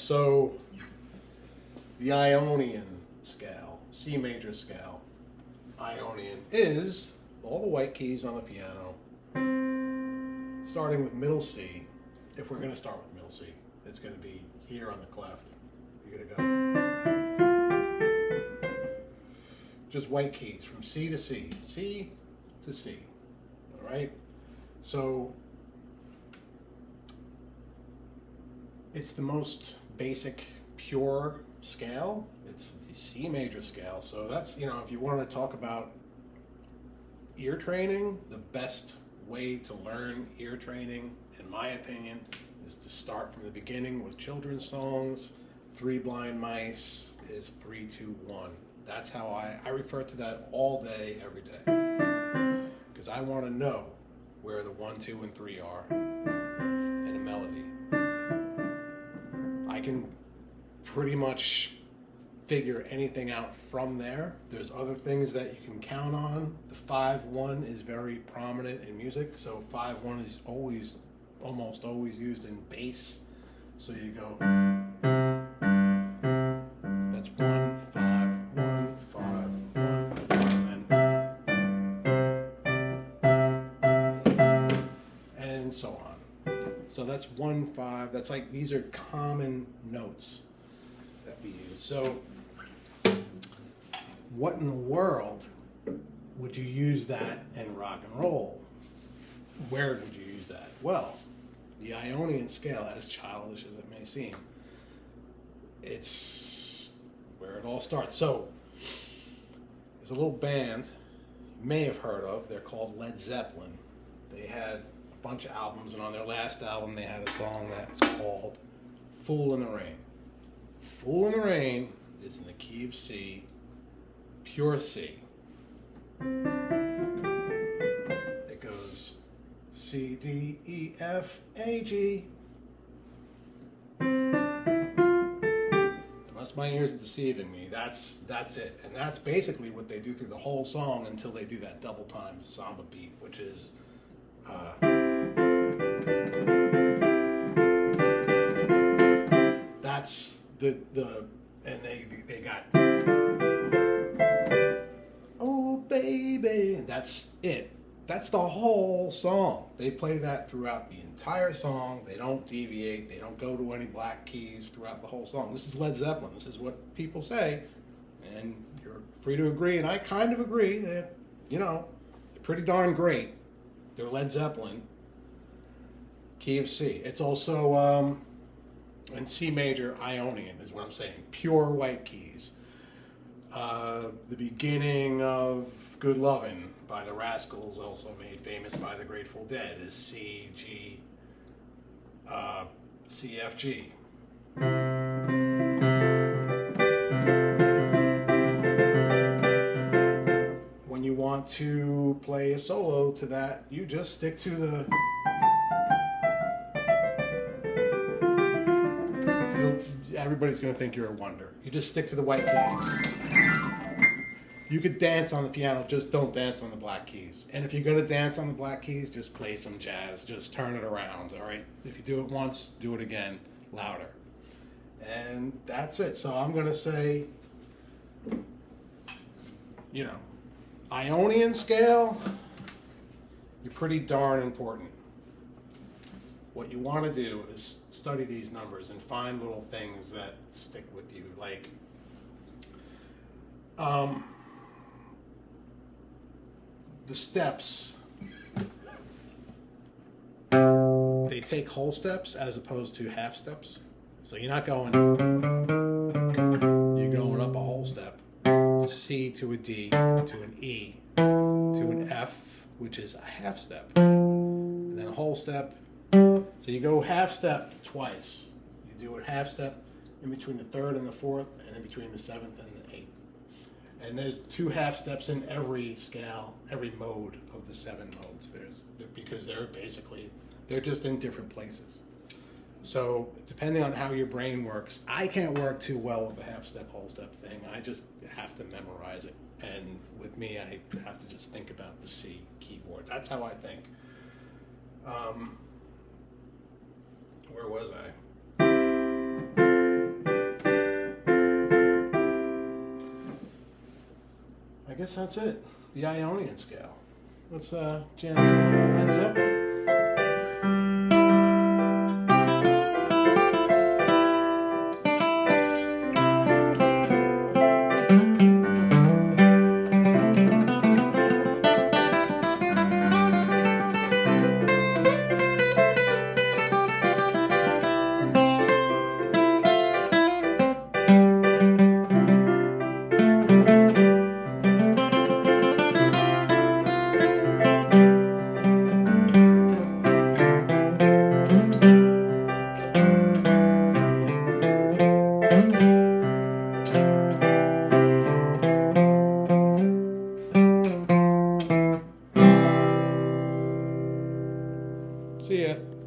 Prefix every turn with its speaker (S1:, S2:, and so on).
S1: So the Ionian scale, C major scale. Ionian is all the white keys on the piano, starting with middle C. If we're going to start with middle C, it's going to be here on the cleft. You're going to go just white keys from C to C, C to C. All right. So it's the most basic, pure scale. It's the C major scale. So that's, you know, if you want to talk about ear training, the best way to learn ear training, in my opinion, is to start from the beginning with children's songs. Three Blind Mice is 3, 2, 1. That's how I refer to that all day, every day. Because I want to know where the 1, 2, and 3 are in a melody. I can pretty much figure anything out from there. There's other things that you can count on. The 5-1 is very prominent in music. So 5-1 is almost always used in bass. So you go, that's 1, 5, 1, 5, 1, 5, and so on. So that's 1, 5. That's like, these are common notes that we use. So what in the world would you use that in rock and roll? Where would you use that? Well, the Ionian scale, as childish as it may seem, it's where it all starts. So there's a little band you may have heard of. They're called LED Zeppelin. They had a bunch of albums, and on their last album they had a song that's called Fool in the Rain. Fool in the Rain is in the key of C, pure C. It goes C, D, E, F, A, G. Unless my ears are deceiving me, that's it. And that's basically what they do through the whole song until they do that double time samba beat, which is that's the and they got, oh baby, that's it. That's the whole song. They play that throughout the entire song. They don't deviate. They don't go to any black keys throughout the whole song. This is Led Zeppelin. This is what people say, and you're free to agree, and I kind of agree that, you know, they're pretty darn great. They're Led Zeppelin. Key of C. It's also in C major, Ionian is what I'm saying. Pure white keys. The beginning of Good Lovin' by the Rascals, also made famous by the Grateful Dead, is C, G, C, F, G. When you want to play a solo to that, you just stick to the... Everybody's going to think you're a wonder. You just stick to the white keys. You could dance on the piano, just don't dance on the black keys. And if you're going to dance on the black keys, just play some jazz. Just turn it around, all right? If you do it once, do it again, louder. And that's it. So I'm going to say, you know, Ionian scale, you're pretty darn important. What you want to do is study these numbers and find little things that stick with you, like the steps. They take whole steps as opposed to half steps. So you're not going, you're going up a whole step. C to a D to an E to an F, which is a half step. And then a whole step. So you go half step twice. You do a half step in between the third and the fourth, and in between the seventh and the eighth. And there's 2 half steps in every scale, every mode of the 7 modes. Because they're just in different places. So depending on how your brain works, I can't work too well with the half step, whole step thing. I just have to memorize it. And with me, I have to just think about the C keyboard. That's how I think. Where was I? guess that's it. The Ionian scale. Let's jam to LED Zeppelin. See ya.